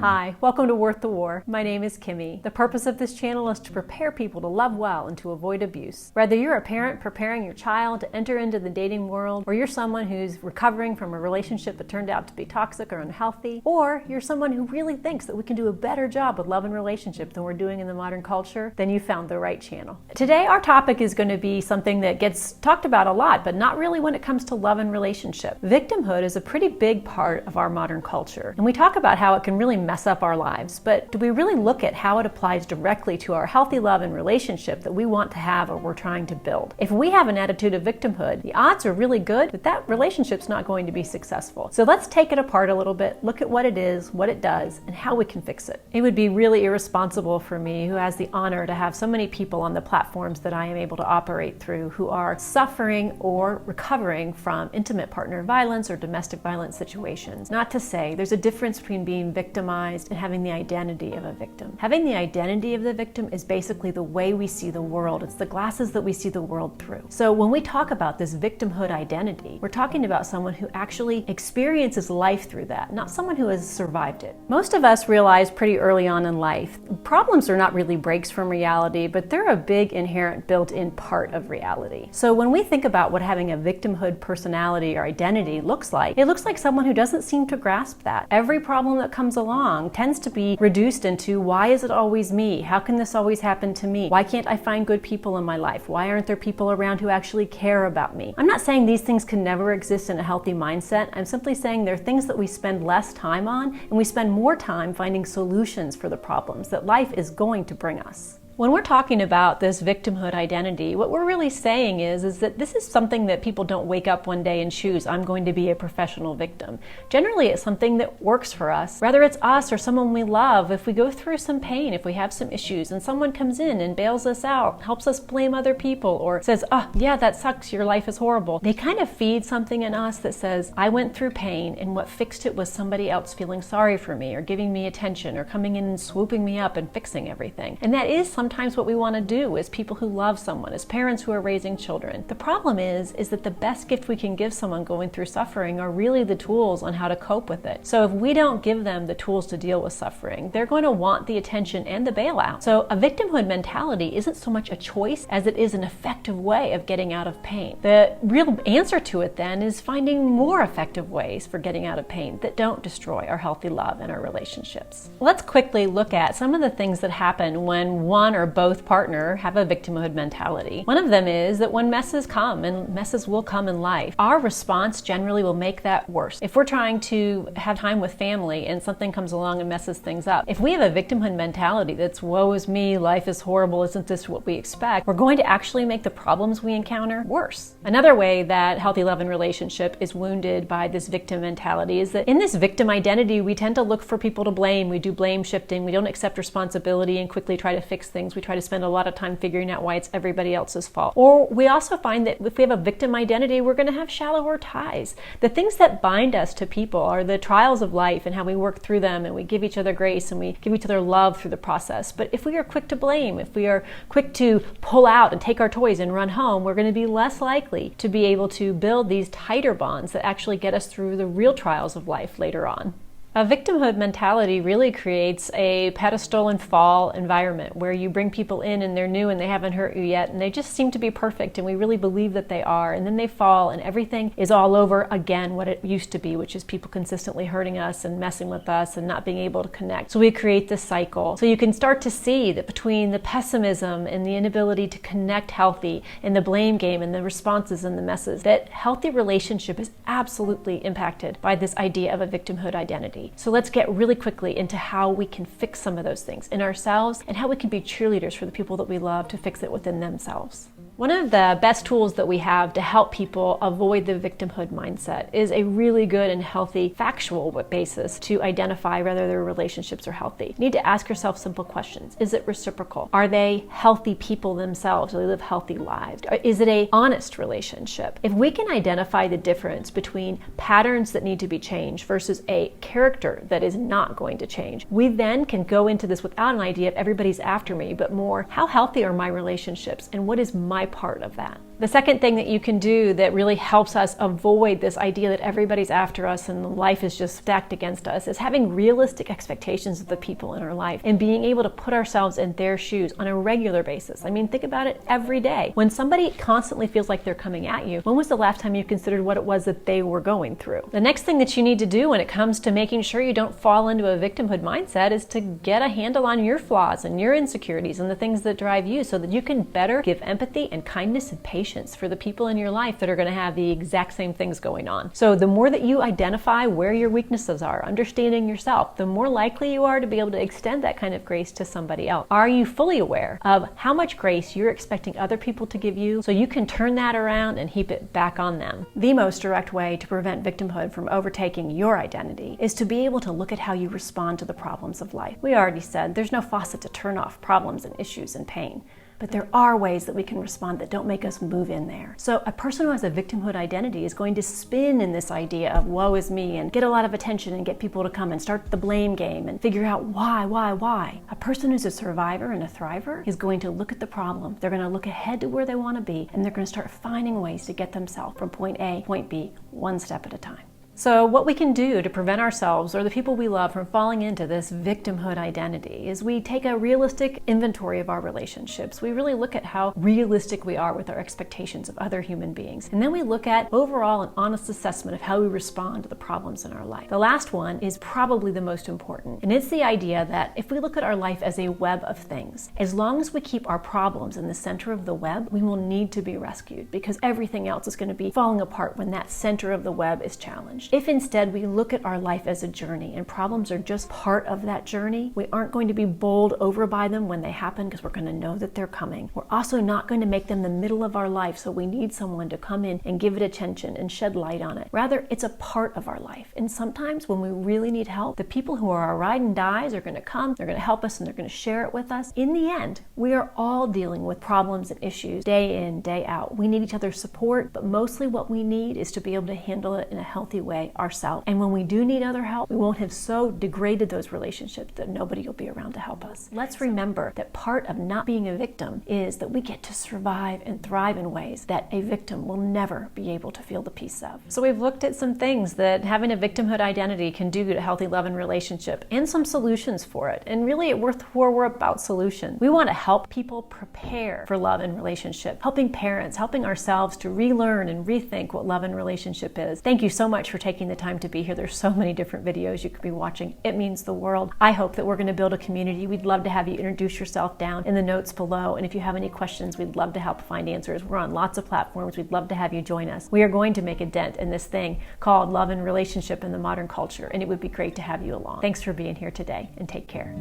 Hi, welcome to Worth the War. My name is Kimmy. The purpose of this channel is to prepare people to love well and to avoid abuse. Whether you're a parent preparing your child to enter into the dating world, or you're someone who's recovering from a relationship that turned out to be toxic or unhealthy, or you're someone who really thinks that we can do a better job with love and relationship than we're doing in the modern culture, then you found the right channel. Today our topic is going to be something that gets talked about a lot, but not really when it comes to love and relationship. Victimhood is a pretty big part of our modern culture, and we talk about how it can really mess up our lives, but do we really look at how it applies directly to our healthy love and relationship that we want to have or we're trying to build? If we have an attitude of victimhood, the odds are really good that that relationship's not going to be successful. So let's take it apart a little bit, look at what it is, what it does, and how we can fix it. It would be really irresponsible for me, who has the honor to have so many people on the platforms that I am able to operate through who are suffering or recovering from intimate partner violence or domestic violence situations, not to say there's a difference between being victimized and having the identity of a victim. Having the identity of the victim is basically the way we see the world. It's the glasses that we see the world through. So when we talk about this victimhood identity, we're talking about someone who actually experiences life through that, not someone who has survived it. Most of us realize pretty early on in life, problems are not really breaks from reality, but they're a big inherent built-in part of reality. So when we think about what having a victimhood personality or identity looks like, it looks like someone who doesn't seem to grasp that. Every problem that comes along tends to be reduced into, why is it always me? How can this always happen to me? Why can't I find good people in my life? Why aren't there people around who actually care about me? I'm not saying these things can never exist in a healthy mindset. I'm simply saying they're things that we spend less time on, and we spend more time finding solutions for the problems that life is going to bring us. When we're talking about this victimhood identity, what we're really saying is that this is something that people don't wake up one day and choose, I'm going to be a professional victim. Generally, it's something that works for us. Whether it's us or someone we love, if we go through some pain, if we have some issues, and someone comes in and bails us out, helps us blame other people, or says, oh, yeah, that sucks, your life is horrible. They kind of feed something in us that says, I went through pain, and what fixed it was somebody else feeling sorry for me, or giving me attention, or coming in and swooping me up and fixing everything. And that is sometimes what we want to do as people who love someone, as parents who are raising children. The problem is that the best gift we can give someone going through suffering are really the tools on how to cope with it. So if we don't give them the tools to deal with suffering, they're going to want the attention and the bailout. So a victimhood mentality isn't so much a choice as it is an effective way of getting out of pain. The real answer to it then is finding more effective ways for getting out of pain that don't destroy our healthy love and our relationships. Let's quickly look at some of the things that happen when one or both partner have a victimhood mentality. One of them is that when messes come, and messes will come in life, our response generally will make that worse. If we're trying to have time with family and something comes along and messes things up, if we have a victimhood mentality that's woe is me, life is horrible, isn't this what we expect, we're going to actually make the problems we encounter worse. Another way that healthy love and relationship is wounded by this victim mentality is that in this victim identity, we tend to look for people to blame. We do blame shifting. We don't accept responsibility and quickly try to fix things. We try to spend a lot of time figuring out why it's everybody else's fault. Or we also find that if we have a victim identity, we're going to have shallower ties. The things that bind us to people are the trials of life and how we work through them, and we give each other grace and we give each other love through the process. But if we are quick to blame, if we are quick to pull out and take our toys and run home, we're going to be less likely to be able to build these tighter bonds that actually get us through the real trials of life later on. A victimhood mentality really creates a pedestal and fall environment where you bring people in and they're new and they haven't hurt you yet and they just seem to be perfect and we really believe that they are, and then they fall and everything is all over again what it used to be, which is people consistently hurting us and messing with us and not being able to connect. So we create this cycle. So you can start to see that between the pessimism and the inability to connect healthy and the blame game and the responses and the messes, that healthy relationship is absolutely impacted by this idea of a victimhood identity. So let's get really quickly into how we can fix some of those things in ourselves and how we can be cheerleaders for the people that we love to fix it within themselves. One of the best tools that we have to help people avoid the victimhood mindset is a really good and healthy factual basis to identify whether their relationships are healthy. You need to ask yourself simple questions. Is it reciprocal? Are they healthy people themselves? Do they live healthy lives? Is it an honest relationship? If we can identify the difference between patterns that need to be changed versus a character that is not going to change, we then can go into this without an idea of everybody's after me, but more, how healthy are my relationships and what is my part of that? The second thing that you can do that really helps us avoid this idea that everybody's after us and life is just stacked against us is having realistic expectations of the people in our life and being able to put ourselves in their shoes on a regular basis. I mean, think about it every day. When somebody constantly feels like they're coming at you, when was the last time you considered what it was that they were going through? The next thing that you need to do when it comes to making sure you don't fall into a victimhood mindset is to get a handle on your flaws and your insecurities and the things that drive you so that you can better give empathy and kindness and patience for the people in your life that are going to have the exact same things going on. So the more that you identify where your weaknesses are, understanding yourself, the more likely you are to be able to extend that kind of grace to somebody else. Are you fully aware of how much grace you're expecting other people to give you so you can turn that around and heap it back on them? The most direct way to prevent victimhood from overtaking your identity is to be able to look at how you respond to the problems of life. We already said there's no faucet to turn off problems and issues and pain. But there are ways that we can respond that don't make us move in there. So a person who has a victimhood identity is going to spin in this idea of woe is me and get a lot of attention and get people to come and start the blame game and figure out why. A person who's a survivor and a thriver is going to look at the problem. They're going to look ahead to where they want to be, and they're going to start finding ways to get themselves from point A to point B, one step at a time. So what we can do to prevent ourselves or the people we love from falling into this victimhood identity is we take a realistic inventory of our relationships. We really look at how realistic we are with our expectations of other human beings. And then we look at overall an honest assessment of how we respond to the problems in our life. The last one is probably the most important. And it's the idea that if we look at our life as a web of things, as long as we keep our problems in the center of the web, we will need to be rescued because everything else is going to be falling apart when that center of the web is challenged. If instead we look at our life as a journey and problems are just part of that journey, we aren't going to be bowled over by them when they happen because we're going to know that they're coming. We're also not going to make them the middle of our life, so we need someone to come in and give it attention and shed light on it. Rather, it's a part of our life. And sometimes when we really need help, the people who are our ride and dies are going to come, they're going to help us, and they're going to share it with us. In the end, we are all dealing with problems and issues day in, day out. We need each other's support, but mostly what we need is to be able to handle it in a healthy way ourselves. And when we do need other help, we won't have so degraded those relationships that nobody will be around to help us. Let's remember that part of not being a victim is that we get to survive and thrive in ways that a victim will never be able to feel the peace of. So we've looked at some things that having a victimhood identity can do to healthy love and relationship and some solutions for it. And really at WorththeWar, we're about solutions. We want to help people prepare for love and relationship, helping parents, helping ourselves to relearn and rethink what love and relationship is. Thank you so much for taking the time to be here. There's so many different videos you could be watching. It means the world. I hope that we're going to build a community. We'd love to have you introduce yourself down in the notes below. And if you have any questions, we'd love to help find answers. We're on lots of platforms. We'd love to have you join us. We are going to make a dent in this thing called love and relationship in the modern culture, and it would be great to have you along. Thanks for being here today, and take care.